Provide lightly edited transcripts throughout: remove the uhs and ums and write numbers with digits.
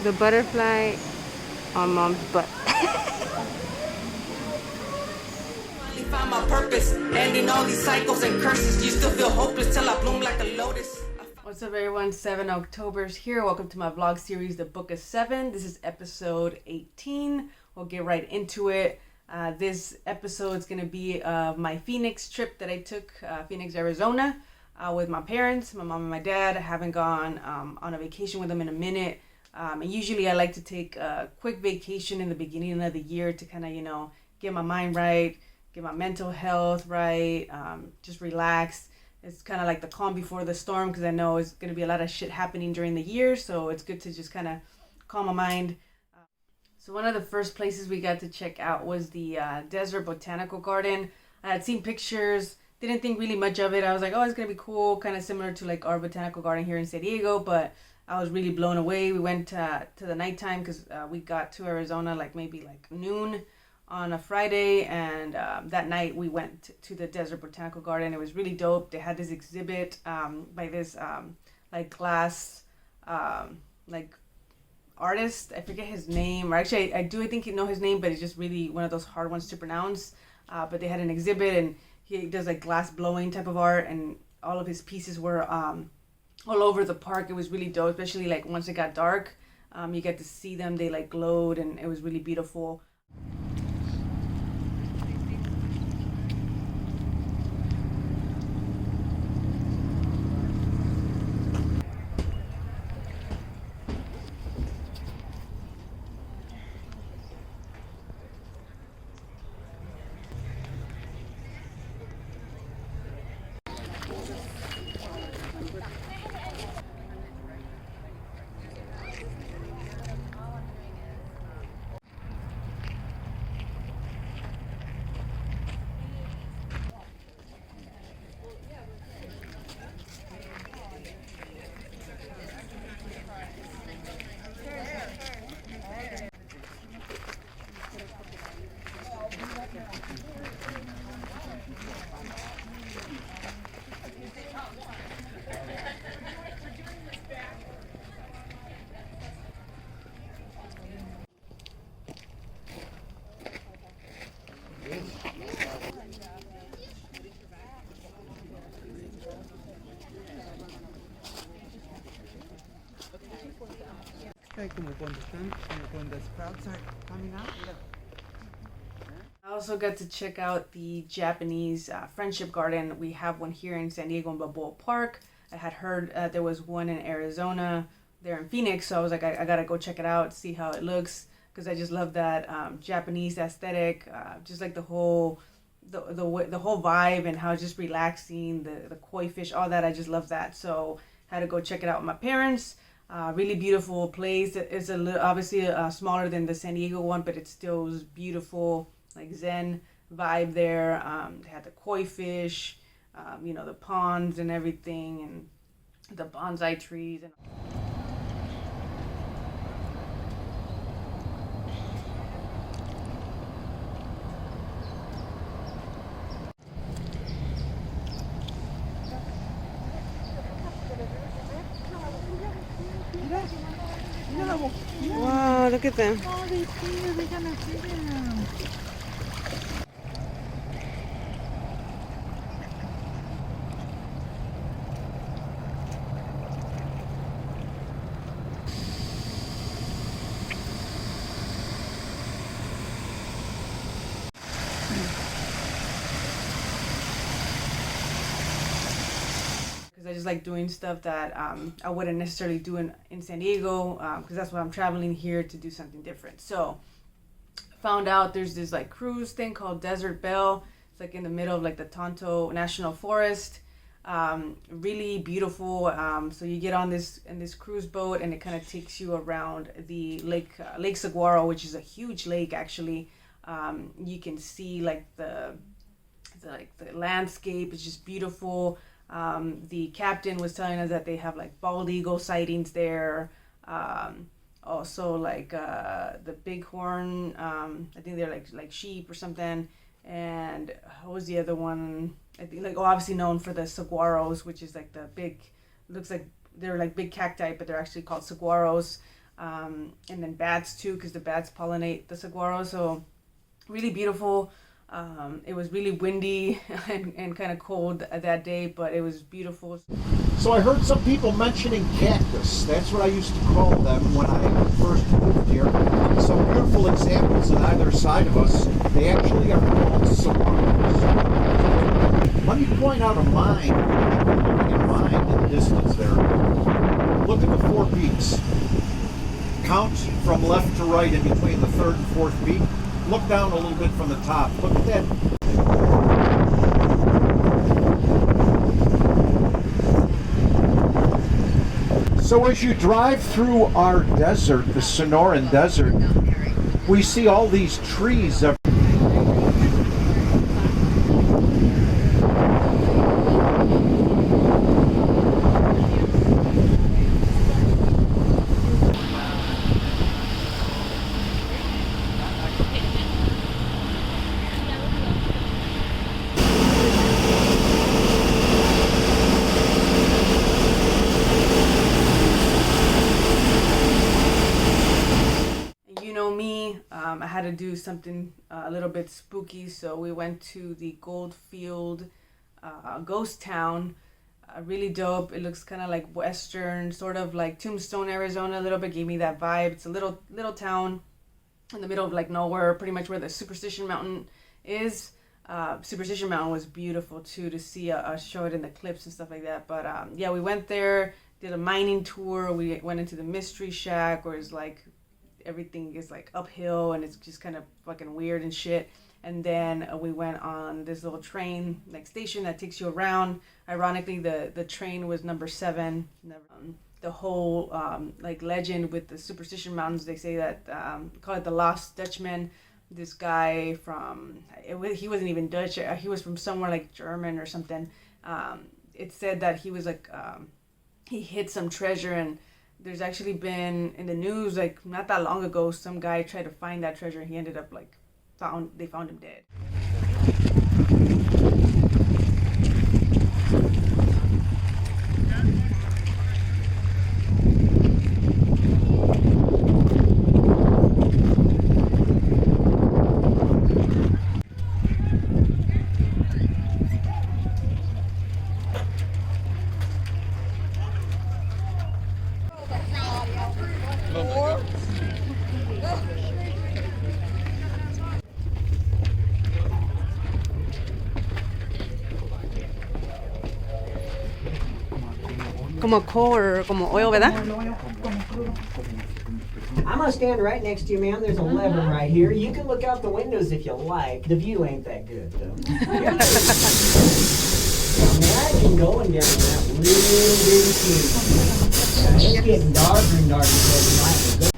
The butterfly on mom's butt. Finally found my purpose, ending all these cycles and curses. You still feel hopeless till I bloom like a lotus. What's up, everyone? 7 Octoberz here. Welcome to my vlog series, The Book of Seven. This is episode 18. We'll get right into it. This episode is going to be my Phoenix trip that I took, Phoenix, Arizona, with my parents, my mom and my dad. I haven't gone on a vacation with them in a minute. And usually I like to take a quick vacation in the beginning of the year to kind of, get my mind right, get my mental health right, just relax. It's kind of like the calm before the storm, because I know it's going to be a lot of shit happening during the year, so it's good to just kind of calm my mind. So one of the first places we got to check out was the Desert Botanical Garden. I had seen pictures, didn't think really much of it. I was like, oh, it's going to be cool, kind of similar to like our botanical garden here in San Diego, but I was really blown away. We went to the nighttime because we got to Arizona maybe noon on a Friday, and that night we went to the Desert Botanical Garden. It was really dope. They had this exhibit by this glass artist. I forget his name, or actually I think you know his name, but it's just really one of those hard ones to pronounce. But they had an exhibit, and he does glass blowing type of art, and all of his pieces were all over the park. It was really dope, especially once it got dark. You get to see them. They glowed, and it was really beautiful. When the sprouts are coming out. I also got to check out the Japanese Friendship Garden. We have one here in San Diego in Balboa Park. I had heard there was one in Arizona, there in Phoenix, so I was like, I gotta go check it out, see how it looks, because I just love that Japanese aesthetic, just the whole vibe, and how it's just relaxing, the koi fish, all that. I just love that, so had to go check it out with my parents. Really beautiful place. It's obviously smaller than the San Diego one, but it still was beautiful, zen vibe there. They had the koi fish, the ponds and everything, and the bonsai trees. And wow, look at them. Oh, they see you. They're gonna see them. I just like doing stuff that I wouldn't necessarily do in San Diego, because that's why I'm traveling here, to do something different. So found out there's this cruise thing called Desert Belle. It's in the middle of the Tonto National Forest. Really beautiful. So you get on this cruise boat, and it kind of takes you around the Lake Saguaro, which is a huge lake actually. You can see the landscape is just beautiful. The captain was telling us that they have bald eagle sightings there. Also the bighorn, I think they're like sheep or something. And what was the other one? I think obviously known for the saguaros, which is the big, looks like they're big cacti, but they're actually called saguaros. and then bats too, because the bats pollinate the saguaro. So really beautiful. It was really windy and kind of cold that day, but it was beautiful. So I heard some people mentioning cactus. That's what I used to call them when I first moved here. Some beautiful examples on either side of us. They actually are called saguaros. Let me point out a mine. A mine in the distance there. Look at the 4 peaks. Count from left to right in between the 3rd and 4th peak. Look down a little bit from the top. Look at that. So as you drive through our desert, the Sonoran Desert, we see all these trees. I had to do something a little bit spooky, so we went to the Goldfield ghost town. Really dope. It looks kind of like western, sort of like Tombstone, Arizona. A little bit gave me that vibe. It's a little town in the middle of like nowhere, pretty much where the Superstition Mountain is. Superstition Mountain was beautiful too to see. Show it in the clips and stuff like that. But yeah, we went there, did a mining tour. We went into the Mystery Shack, where it's like everything is like uphill and it's just kind of fucking weird and shit. And then we went on this little train like station that takes you around. Ironically, the train was number 7. The whole like legend with the Superstition Mountains, they say that call it the Lost Dutchman. This guy from he wasn't even Dutch. He was from somewhere like German or something. It said that he was like he hid some treasure, and there's actually been in the news like not that long ago, some guy tried to find that treasure and he ended up like they found him dead. Como coal or como oil, ¿verdad? I'm gonna stand right next to you, ma'am. There's a lever right here. You can look out the windows if you like. The view ain't that good, though. Imagine going down that little bitty tube. It's getting darker and darker every night.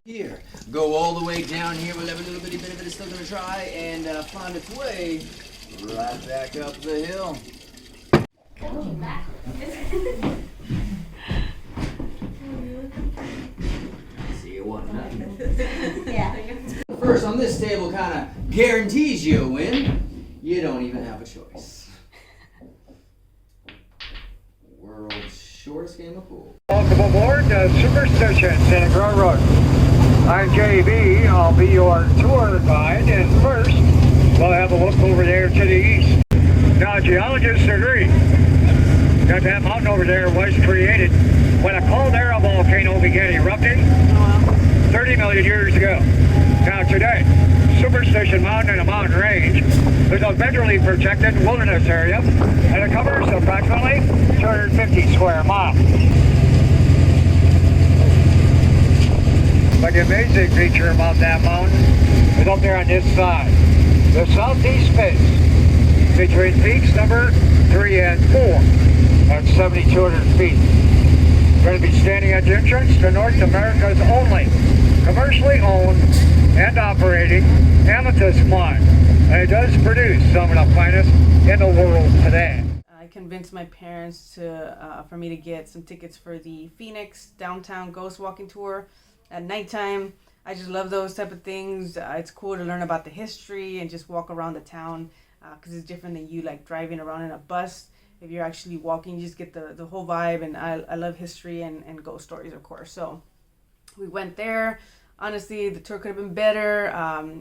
Here, go all the way down here. We'll have a little bitty bit of it. It's still gonna try and find its way right back up the hill. See you one nothing. Yeah. First on this table kind of guarantees you a win. You don't even have a choice. World's shortest game of pool. Welcome aboard Superstition, Santa Cruz Road. I'm JB. I'll be your tour guide, and first we'll have a look over there to the east. Now, geologists agree that that mountain over there was created when a caldera volcano began erupting 30 million years ago. Now today, Superstition Mountain and a mountain range is a federally protected wilderness area, and it covers approximately 250 square miles. But the amazing feature about that mountain is up there on this side, the southeast face, between peaks number 3 and 4 at 7,200 feet. We're going to be standing at the entrance to North America's only commercially owned and operating amethyst mine. And it does produce some of the finest in the world today. I convinced my parents for me to get some tickets for the Phoenix downtown ghost walking tour at nighttime. I just love those type of things. It's cool to learn about the history and just walk around the town because it's different than you like driving around in a bus. if you're actually walking, you just get the whole vibe. And I love history and ghost stories, of course. So we went there. Honestly, the tour could have been better.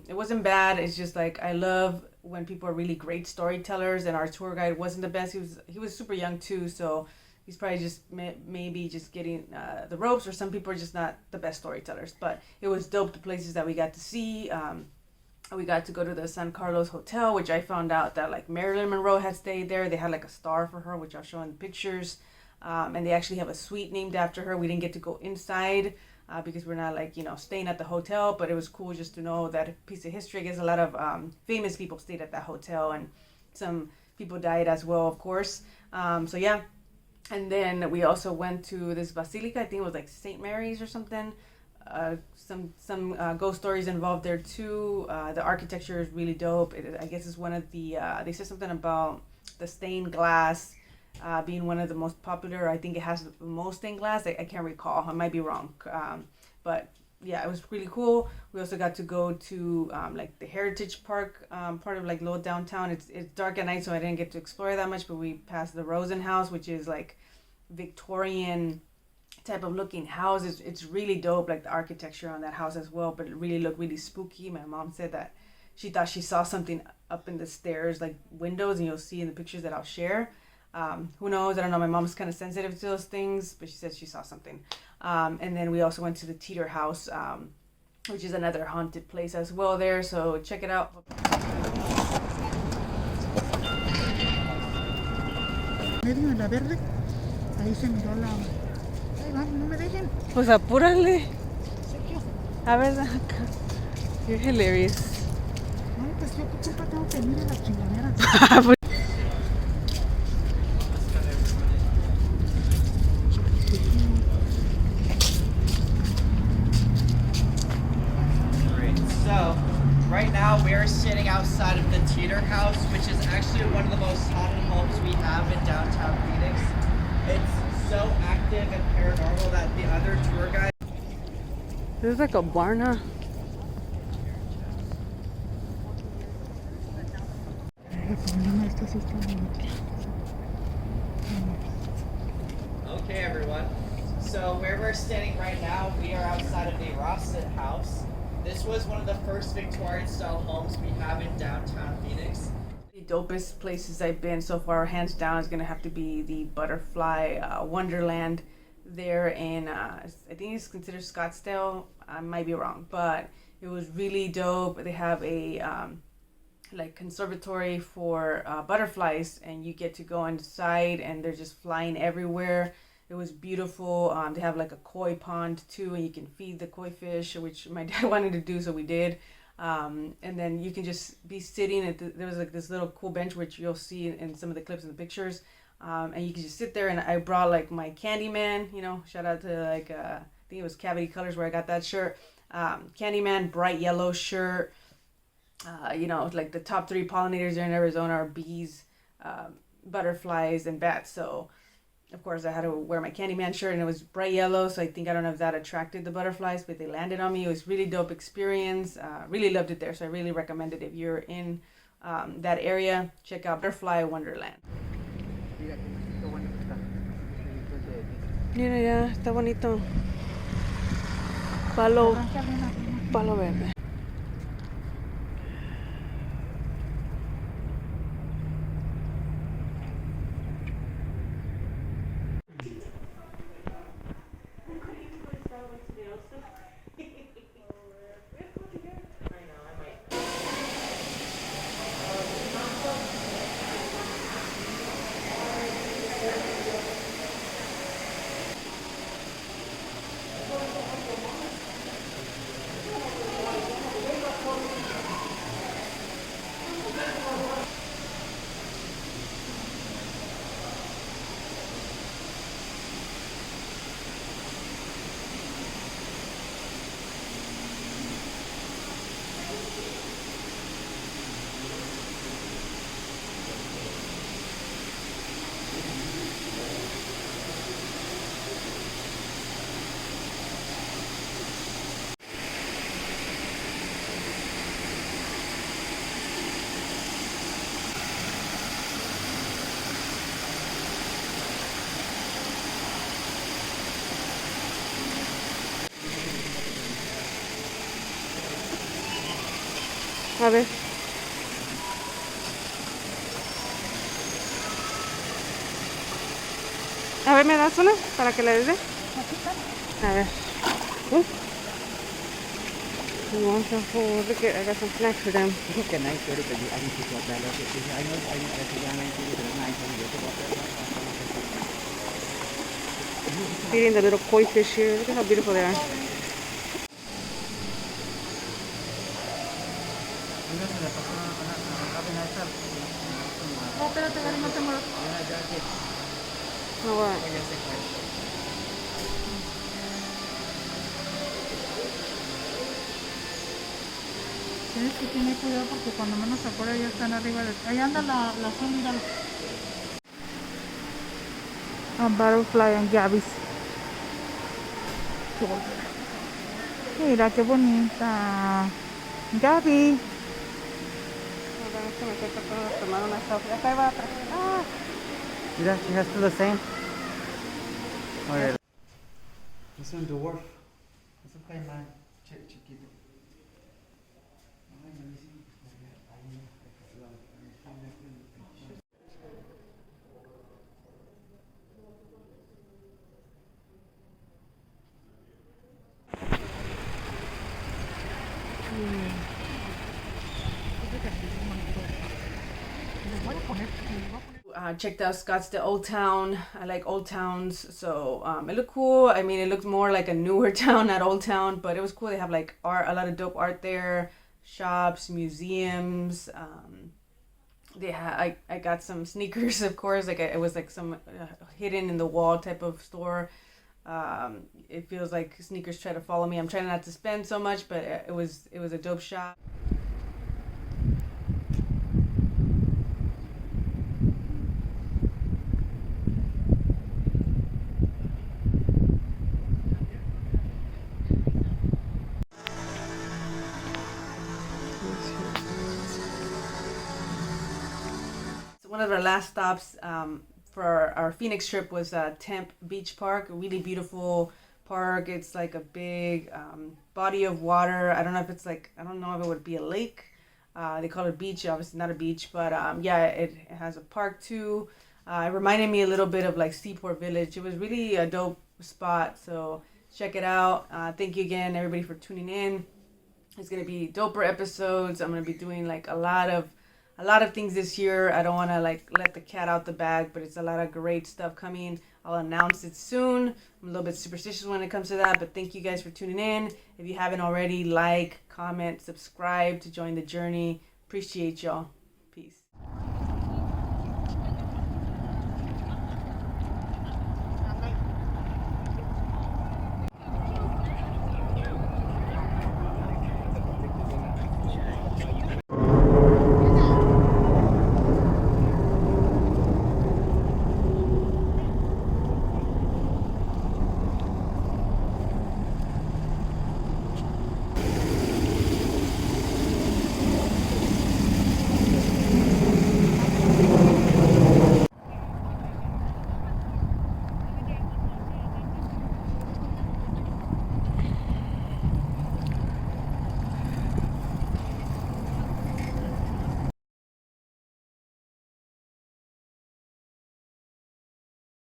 It wasn't bad. It's just like, I love when people are really great storytellers, and our tour guide wasn't the best. He was super young too, so he's probably just maybe just getting the ropes, or some people are just not the best storytellers. But it was dope, the places that we got to see. We got to go to the San Carlos Hotel, which I found out that like Marilyn Monroe had stayed there. They had like a star for her, which I'll show in the pictures. And they actually have a suite named after her. We didn't get to go inside because we're not like, staying at the hotel, but it was cool just to know that piece of history. I guess a lot of famous people stayed at that hotel, and some people died as well, of course. So yeah. And then we also went to this basilica. I think it was like St. Mary's or something. Some ghost stories involved there too. The architecture is really dope. I guess it's one of the, they said something about the stained glass being one of the most popular. I think it has the most stained glass. I can't recall. I might be wrong. But yeah, it was really cool. We also got to go to like the Heritage Park, part of like low downtown. It's dark at night, so I didn't get to explore that much, but we passed the Rosen House, which is like Victorian type of looking house. It's really dope, like the architecture on that house as well, but it really looked really spooky. My mom said that she thought she saw something up in the stairs, like windows, and you'll see in the pictures that I'll share. Who knows? I don't know. My mom's kind of sensitive to those things, but she said she saw something. And then we also went to the Teeter House, which is another haunted place as well there, so check it out. Medio en la verde, ahí se miró la... Ahí van, no me dejen. Pues apúrale. A ver, acá. You're hilarious. No, pues yo qué culpa tengo que mire la chingadera. So, right now we are sitting outside of the Teeter House, which is actually one of the most haunted homes we have in downtown Phoenix. It's so active and paranormal that the other tour guide... This is like a barn, huh? Okay, everyone. So where we're standing right now, we are outside of the Rosset House. This was one of the first Victorian-style homes we have in downtown Phoenix. The dopest places I've been so far, hands down, is gonna have to be the Butterfly Wonderland there in, I think it's considered Scottsdale. I might be wrong, but it was really dope. They have a like conservatory for butterflies, and you get to go inside, and they're just flying everywhere. It was beautiful. They have like a koi pond too, and you can feed the koi fish, which my dad wanted to do, so we did. And then you can just be sitting at there was like this little cool bench, which you'll see in some of the clips and the pictures. And you can just sit there, and I brought like my Candyman, shout out to like, I think it was Cavity Colors where I got that shirt. Candyman, bright yellow shirt. Like the top 3 pollinators there in Arizona are bees, butterflies, and bats. So of course I had to wear my Candyman shirt, and it was bright yellow, so I don't know if that attracted the butterflies, but they landed on me. It was really dope experience. Really loved it there, so I really recommend it if you're in that area. Check out Butterfly Wonderland. Mira ya, está bonito. Palo verde. A ver. A ver, ¿me das una para que le dé? A ver. You want some food? Look at, I got some snacks for them. Feeding the little koi fish here. Look at how beautiful they are. No, espérate, Gary, no te muevas. Oh, what? Tienes que tener cuidado porque cuando menos se acuerda ya están arriba. Ahí anda la azul, míralo. A butterfly and Gabby's. Mira qué bonita. Gaby. Mira, she has to the same. Es un dwarf. Es un caimán chiquito. Checked out Scottsdale Old Town. I like old towns, so it looked cool. I mean, it looked more like a newer town, not Old Town, but it was cool. They have like art, a lot of dope art there, shops, museums. I got some sneakers, of course. Like it was like some hidden in the wall type of store. It feels like sneakers try to follow me. I'm trying not to spend so much, but it was a dope shop. One of our last stops for our Phoenix trip was Temp Beach Park, a really beautiful park. It's like a big body of water. I don't know if it would be a lake. They call it a beach, obviously not a beach, but yeah, it has a park too. It reminded me a little bit of like Seaport Village. It was really a dope spot, so check it out. Thank you again, everybody, for tuning in. It's gonna be doper episodes. I'm gonna be doing like a lot of things this year. I don't want to like let the cat out the bag, but it's a lot of great stuff coming. I'll announce it soon. I'm a little bit superstitious when it comes to that, but thank you guys for tuning in. If you haven't already, like, comment, subscribe to join the journey. Appreciate y'all.